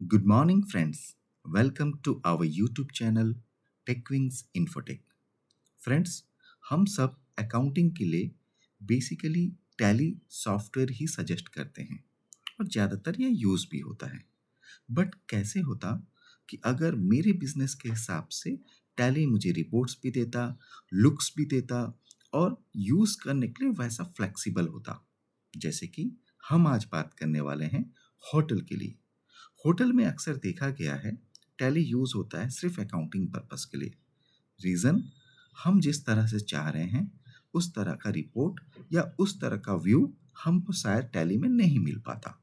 Good morning, friends. Welcome to our YouTube channel TechWings Infotech. Friends, हम सब accounting के लिए बेसिकली टैली सॉफ्टवेयर ही suggest करते हैं और ज़्यादातर ये यूज़ भी होता है। बट कैसे होता कि अगर मेरे बिजनेस के हिसाब से टैली मुझे रिपोर्ट्स भी देता, लुक्स भी देता और यूज़ करने के लिए वैसा फ्लेक्सिबल होता। जैसे कि हम आज बात करने वाले हैं होटल के लिए। होटल में अक्सर देखा गया है टैली यूज़ होता है सिर्फ अकाउंटिंग पर्पस के लिए। रीज़न, हम जिस तरह से चाह रहे हैं उस तरह का रिपोर्ट या उस तरह का व्यू हमको शायद टैली में नहीं मिल पाता।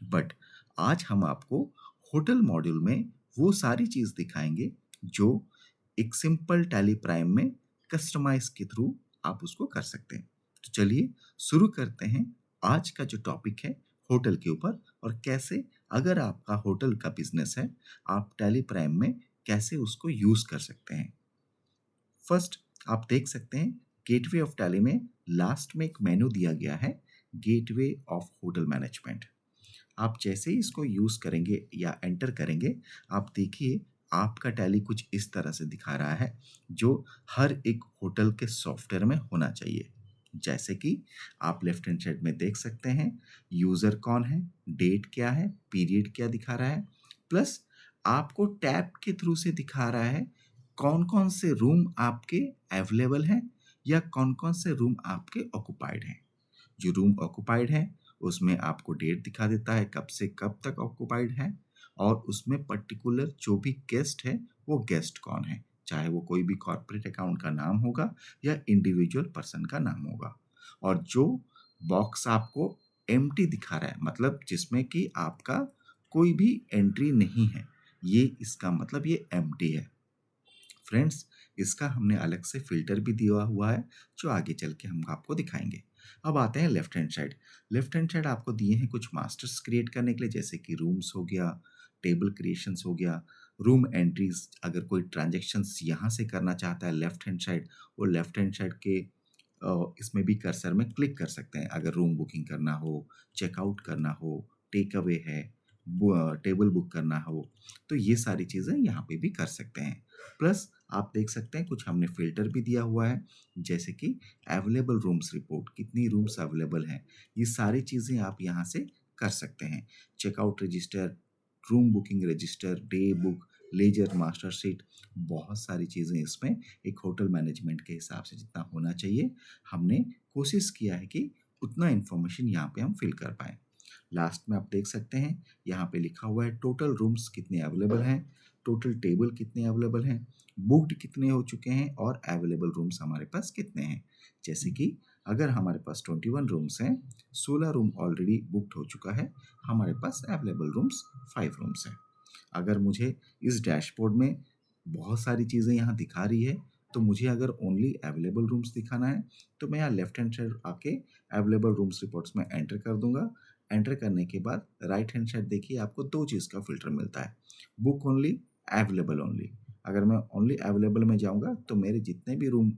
बट आज हम आपको होटल मॉड्यूल में वो सारी चीज़ दिखाएंगे जो एक सिंपल टैली प्राइम में कस्टमाइज के थ्रू आप उसको कर सकते हैं। तो चलिए शुरू करते हैं आज का जो टॉपिक है होटल के ऊपर, और कैसे अगर आपका होटल का बिजनेस है आप टैली प्राइम में कैसे उसको यूज़ कर सकते हैं। फर्स्ट, आप देख सकते हैं गेटवे ऑफ टैली में लास्ट में एक मेनू दिया गया है, गेटवे ऑफ होटल मैनेजमेंट। आप जैसे ही इसको यूज़ करेंगे या एंटर करेंगे, आप देखिए आपका टैली कुछ इस तरह से दिखा रहा है जो हर एक होटल के सॉफ्टवेयर में होना चाहिए। जैसे कि आप लेफ्ट हैंड साइड में देख सकते हैं यूज़र कौन है, डेट क्या है, पीरियड क्या दिखा रहा है, प्लस आपको टैब के थ्रू से दिखा रहा है कौन कौन से रूम आपके अवेलेबल हैं या कौन कौन से रूम आपके ऑक्युपाइड हैं। जो रूम ऑक्युपाइड है उसमें आपको डेट दिखा देता है कब से कब तक ऑक्युपाइड है, और उसमें पर्टिकुलर जो भी गेस्ट है वो गेस्ट कौन है, चाहे वो कोई भी कॉर्पोरेट अकाउंट का नाम होगा या इंडिविजुअल पर्सन का नाम होगा। और जो बॉक्स आपको एम्प्टी दिखा रहा है, मतलब जिसमें कि आपका कोई भी एंट्री नहीं है, ये इसका मतलब ये एम्प्टी है। फ्रेंड्स, इसका हमने अलग से फ़िल्टर भी दिया हुआ है जो आगे चल के हम आपको दिखाएँगे। अब आते हैं left hand side. Left hand side आपको दिए हैं कुछ मास्टर्स क्रिएट करने के लिए, जैसे कि रूम्स हो गया, टेबल क्रिएशंस हो गया, रूम एंट्रीज़। अगर कोई ट्रांज़ैक्शंस यहाँ से करना चाहता है लेफ्ट हैंड साइड, वो लेफ्ट हैंड साइड के इसमें भी कर्सर में क्लिक कर सकते हैं। अगर रूम बुकिंग करना हो, चेकआउट करना हो, टेक अवे है, टेबल बुक करना हो, तो ये सारी चीज़ें यहाँ पे भी कर सकते हैं। प्लस आप देख सकते हैं कुछ हमने फ़िल्टर भी दिया हुआ है, जैसे कि अवेलेबल रूम्स रिपोर्ट, कितनी रूम्स अवेलेबल हैं, ये सारी चीज़ें आप यहाँ से कर सकते हैं। Checkout register, room booking register, day book, ledger master sheet, बहुत सारी चीज़ें इसमें एक होटल मैनेजमेंट के हिसाब से जितना होना चाहिए, हमने कोशिश किया है कि उतना इन्फॉर्मेशन यहाँ पे हम फिल कर पाएँ। लास्ट में आप देख सकते हैं यहाँ पे लिखा हुआ है टोटल रूम्स कितने अवेलेबल हैं, टोटल टेबल कितने अवेलेबल हैं, बुक्ड कितने हो चुके हैं और अवेलेबल रूम्स हमारे पास कितने हैं। जैसे कि अगर हमारे पास 21 रूम्स हैं, 16 रूम ऑलरेडी बुकड हो चुका है, हमारे पास अवेलेबल रूम्स 5 रूम्स हैं। अगर मुझे इस डैशबोर्ड में बहुत सारी चीज़ें यहाँ दिखा रही है, तो मुझे अगर ओनली अवेलेबल रूम्स दिखाना है तो मैं यहाँ लेफ्ट हैंड साइड आके अवेलेबल रूम्स रिपोर्ट्स में एंटर कर दूंगा। एंटर करने के बाद राइट हैंड साइड देखिए आपको दो चीज़ का फ़िल्टर मिलता है, बुक ओनली, अवेलेबल ओनली। अगर मैं ओनली अवेलेबल में जाऊंगा तो मेरे जितने भी रूम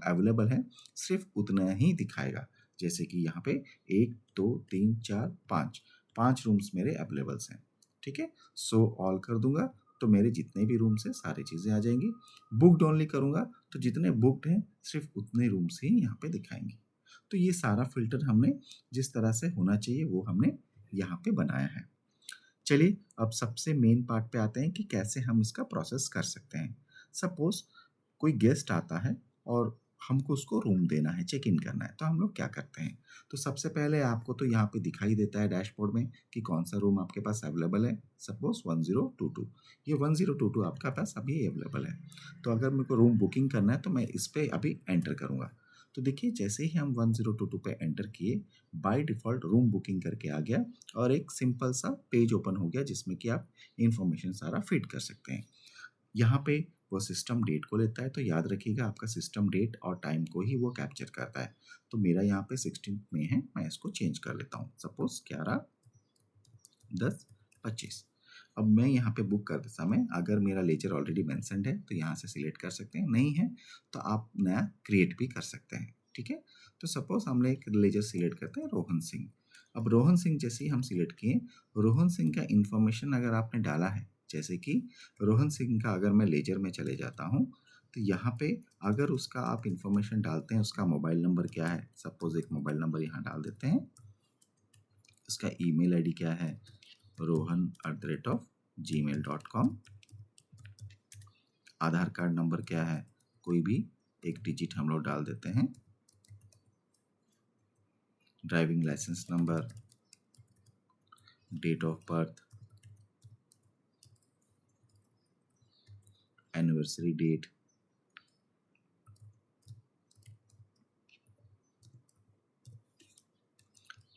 अवेलेबल हैं सिर्फ उतना ही दिखाएगा। जैसे कि यहाँ पे 1 2 3 4 5 5 रूम्स मेरे अवेलेबल्स हैं। ठीक है, सो ऑल कर दूंगा तो मेरे जितने भी रूम्स हैं सारी चीज़ें आ जाएंगी। बुकड ओनली करूँगा तो जितने बुकड हैं सिर्फ उतने रूम्स ही यहाँ पे दिखाएंगे। तो ये सारा फ़िल्टर हमने जिस तरह से होना चाहिए वो हमने यहाँ पे बनाया है। चलिए अब सबसे मेन पार्ट पे आते हैं कि कैसे हम इसका प्रोसेस कर सकते हैं। सपोज़ कोई गेस्ट आता है और हमको उसको रूम देना है, चेक इन करना है, तो हम लोग क्या करते हैं? तो सबसे पहले आपको तो यहाँ पे दिखाई देता है डैशबोर्ड में कि कौन-सा रूम आपके पास अवेलेबल है। सपोज़ 1022, ये 1022 आपके पास अभी अवेलेबल है। तो अगर मेरे को रूम बुकिंग करना है तो मैं इस पे अभी एंटर करूँगा। तो देखिए जैसे ही हम 1022 पे एंटर किए, बाय डिफ़ॉल्ट रूम बुकिंग करके आ गया और एक सिंपल सा पेज ओपन हो गया जिसमें कि आप इन्फॉर्मेशन सारा फ़ीड कर सकते हैं। यहाँ पे वो सिस्टम डेट को लेता है, तो याद रखिएगा आपका सिस्टम डेट और टाइम को ही वो कैप्चर करता है। तो मेरा यहाँ पे 16 में है, मैं इसको चेंज कर लेता हूँ। सपोज़ 11/10/25। अब मैं यहाँ पे बुक करते समय अगर मेरा लेजर ऑलरेडी मेंशन्ड है तो यहाँ से सिलेक्ट कर सकते हैं, नहीं है तो आप नया क्रिएट भी कर सकते हैं। ठीक है, तो सपोज़ हम एक लेजर सिलेक्ट करते हैं रोहन सिंह। अब रोहन सिंह जैसे ही हम सिलेक्ट किए, रोहन सिंह का इन्फॉर्मेशन अगर आपने डाला है, जैसे कि रोहन सिंह का अगर मैं लेजर में चले जाता हूँ, तो यहाँ पे अगर उसका आप इन्फॉर्मेशन डालते हैं, उसका मोबाइल नंबर क्या है, सपोज एक मोबाइल नंबर यहाँ डाल देते हैं, उसका ईमेल आईडी क्या है, rohan@gmail.com, आधार कार्ड नंबर क्या है, कोई भी एक डिजिट हम लोग डाल देते हैं, driving licence number, date of birth, anniversary date,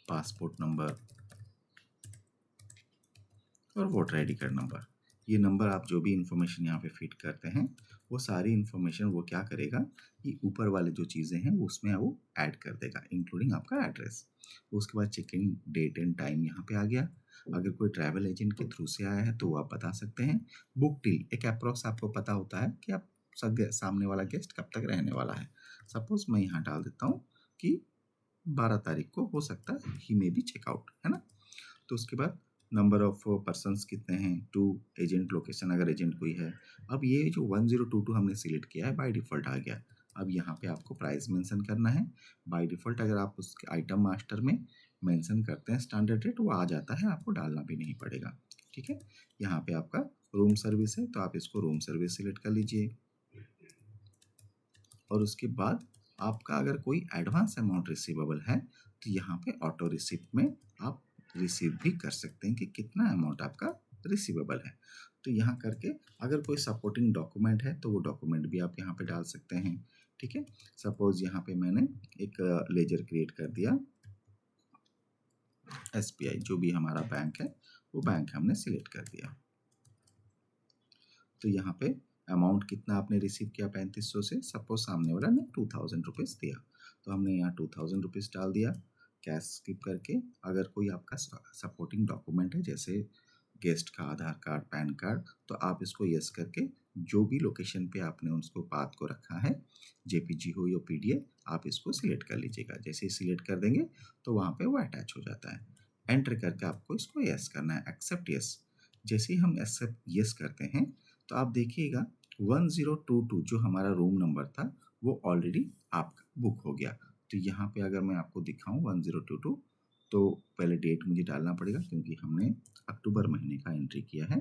passport number और वोटर आईडी कार्ड नंबर। ये नंबर आप जो भी इंफॉर्मेशन यहाँ पे फिट करते हैं, वो सारी इंफॉर्मेशन वो क्या करेगा, ये ऊपर वाले जो चीज़ें हैं वो उसमें वो ऐड कर देगा, इंक्लूडिंग आपका एड्रेस। उसके बाद check in date and time यहाँ पे आ गया। अगर कोई ट्रैवल एजेंट के थ्रू से आया है तो वो आप बता सकते हैं। बुक टिल एक अप्रॉक्स आपको पता होता है कि आप सामने वाला गेस्ट कब तक रहने वाला है। सपोज मैं यहाँ डाल देता हूँ कि 12 तारीख को हो सकता है ही मे बी चेकआउट, है ना। तो उसके बाद नंबर ऑफ पर्सन्स कितने हैं, 2 एजेंट लोकेशन अगर एजेंट कोई है। अब ये जो 1022 हमने सिलेक्ट किया है बाय डिफ़ॉल्ट आ गया। अब यहाँ पे आपको प्राइस मेंशन करना है। बाय डिफ़ॉल्ट अगर आप उसके आइटम मास्टर में मेंशन करते हैं स्टैंडर्ड रेट, वो आ जाता है, आपको डालना भी नहीं पड़ेगा। ठीक है, यहाँ पे आपका रूम सर्विस है तो आप इसको रूम सर्विस सिलेक्ट कर लीजिए। और उसके बाद आपका अगर कोई एडवांस अमाउंट रिसीवेबल है तो यहाँ पे ऑटो रिसिप्ट में आप रिसीव भी कर सकते हैं कि कितना अमाउंट आपका रिसीवेबल है। तो यहाँ करके अगर कोई सपोर्टिंग डॉक्यूमेंट है तो वो डॉक्यूमेंट भी आप यहाँ पे डाल सकते हैं। ठीक है, सपोज यहाँ पे मैंने एक लेजर क्रिएट कर दिया, SBI जो भी हमारा बैंक है वो बैंक हमने सिलेक्ट कर दिया। तो यहाँ पे अमाउंट कितना आपने रिसीव किया 3500 से, सपोज सामने वाला ने 2000 रुपीज़ दिया तो हमने यहाँ 2000 रुपीज़ डाल दिया कैश स्किप करके। अगर कोई आपका सपोर्टिंग डॉक्यूमेंट है जैसे गेस्ट का आधार कार्ड, पैन कार्ड, तो आप इसको यस करके जो भी लोकेशन पे आपने उसको पाथ को रखा है, जेपीजी हो या पीडीएफ, आप इसको सिलेक्ट कर लीजिएगा। जैसे ही सिलेक्ट कर देंगे तो वहाँ पे वो अटैच हो जाता है। एंटर करके आपको इसको यस करना है, एक्सेप्ट यस। जैसे ही हम एक्सेप्ट यस करते हैं तो आप देखिएगा 1022 जो हमारा रूम नंबर था वो ऑलरेडी आपका बुक हो गया। तो यहाँ पे अगर मैं आपको दिखाऊं 1022, तो पहले डेट मुझे डालना पड़ेगा क्योंकि हमने अक्टूबर महीने का एंट्री किया है,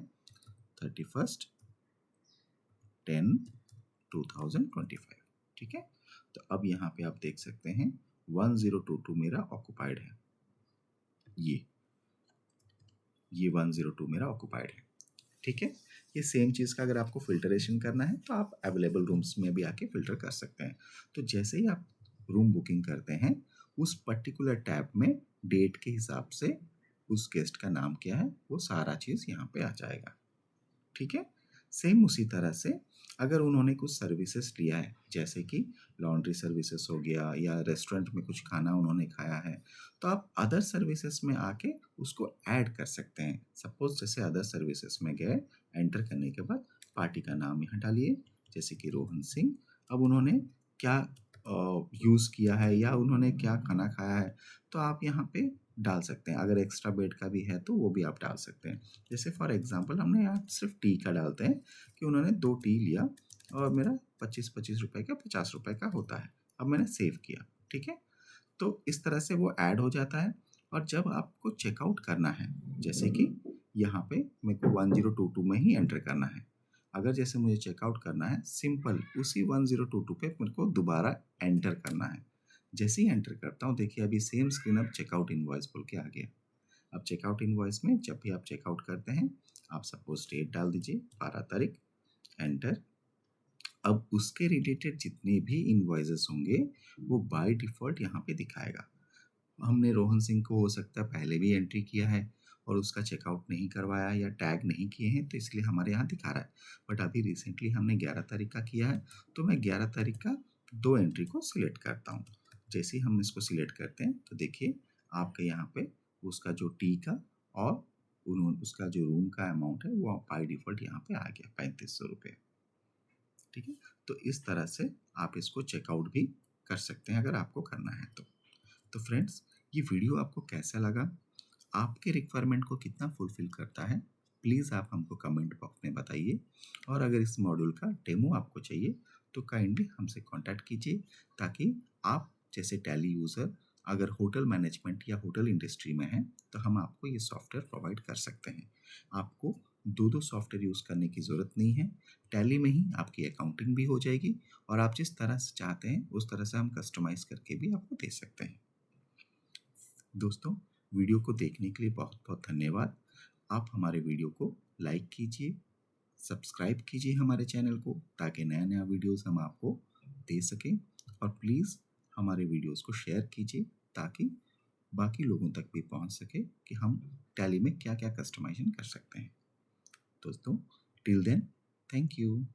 31/10/2025। ठीक है, तो अब यहाँ पे आप देख सकते हैं 1022 मेरा ऑक्युपाइड है, ये 1022 मेरा ऑक्युपाइड है। ठीक है, ये सेम चीज़ का अगर आपको फिल्टरेशन करना है तो आप अवेलेबल रूम्स में भी आके फिल्टर कर सकते हैं। तो जैसे ही आप रूम बुकिंग करते हैं उस पर्टिकुलर टैब में डेट के हिसाब से उस गेस्ट का नाम क्या है वो सारा चीज़ यहाँ पे आ जाएगा। ठीक है, सेम उसी तरह से अगर उन्होंने कुछ सर्विसेज लिया है जैसे कि लॉन्ड्री सर्विसेज हो गया या रेस्टोरेंट में कुछ खाना उन्होंने खाया है, तो आप अदर सर्विसेज में आके उसको ऐड कर सकते हैं। सपोज जैसे अदर सर्विसेज में गए, एंटर करने के बाद पार्टी का नाम यहाँ डालिए जैसे कि रोहन सिंह। अब उन्होंने क्या यूज़ किया है या उन्होंने क्या खाना खाया है तो आप यहाँ पे डाल सकते हैं। अगर एक्स्ट्रा बेड का भी है तो वो भी आप डाल सकते हैं। जैसे फॉर एग्जांपल हमने यहाँ सिर्फ टी का डालते हैं कि उन्होंने 2 टी लिया और मेरा 25-25 रुपए का 50 रुपए का होता है। अब मैंने सेव किया। ठीक है, तो इस तरह से वो ऐड हो जाता है। और जब आपको चेकआउट करना है जैसे कि यहाँ पे मेरे को 1022 में ही एंटर करना है। अगर जैसे मुझे चेकआउट करना है सिंपल उसी 1022 पे मेरे को दोबारा एंटर करना है। जैसे ही एंटर करता हूँ देखिए अभी सेम स्क्रीन अब चेकआउट इनवॉइस बोल के आ गया। अब चेकआउट इनवॉइस में जब भी आप चेकआउट करते हैं आप सपोज डेट डाल दीजिए 12 तारीख, एंटर। अब उसके रिलेटेड जितने भी इनवॉइसेस होंगे वो बाय डिफ़ॉल्ट यहाँ पे दिखाएगा। हमने रोहन सिंह को हो सकता है पहले भी एंट्री किया है और उसका चेकआउट नहीं करवाया या टैग नहीं किए हैं तो इसलिए हमारे यहाँ दिखा रहा है। बट अभी रिसेंटली हमने 11 तारीख का किया है तो मैं 11 तारीख का 2 एंट्री को सिलेक्ट करता हूँ। जैसे ही हम इसको सिलेक्ट करते हैं तो देखिए आपके यहाँ पे उसका जो टी का और उन्होंने उसका जो रूम का अमाउंट है वो बाय डिफ़ॉल्ट यहाँ पे आ गया 3500 रुपये। ठीक है, तो इस तरह से आप इसको चेकआउट भी कर सकते हैं अगर आपको करना है तो। तो फ्रेंड्स ये वीडियो आपको कैसा लगा, आपके रिक्वायरमेंट को कितना फुलफिल करता है, प्लीज़ आप हमको कमेंट बॉक्स में बताइए। और अगर इस मॉड्यूल का डेमो आपको चाहिए तो काइंडली हमसे कांटेक्ट कीजिए, ताकि आप जैसे टैली यूज़र अगर होटल मैनेजमेंट या होटल इंडस्ट्री में हैं तो हम आपको ये सॉफ्टवेयर प्रोवाइड कर सकते हैं। आपको दो दो सॉफ्टवेयर यूज़ करने की ज़रूरत नहीं है, टैली में ही आपकी अकाउंटिंग भी हो जाएगी और आप जिस तरह से चाहते हैं उस तरह से हम कस्टमाइज़ करके भी आपको दे सकते हैं। दोस्तों, वीडियो को देखने के लिए बहुत बहुत धन्यवाद। आप हमारे वीडियो को लाइक कीजिए, सब्सक्राइब कीजिए हमारे चैनल को, ताकि नया नया वीडियोस हम आपको दे सकें। और प्लीज़ हमारे वीडियोस को शेयर कीजिए, ताकि बाकी लोगों तक भी पहुंच सके कि हम टैली में क्या क्या कस्टमाइजेशन कर सकते हैं। दोस्तों, टिल देन, थैंक यू।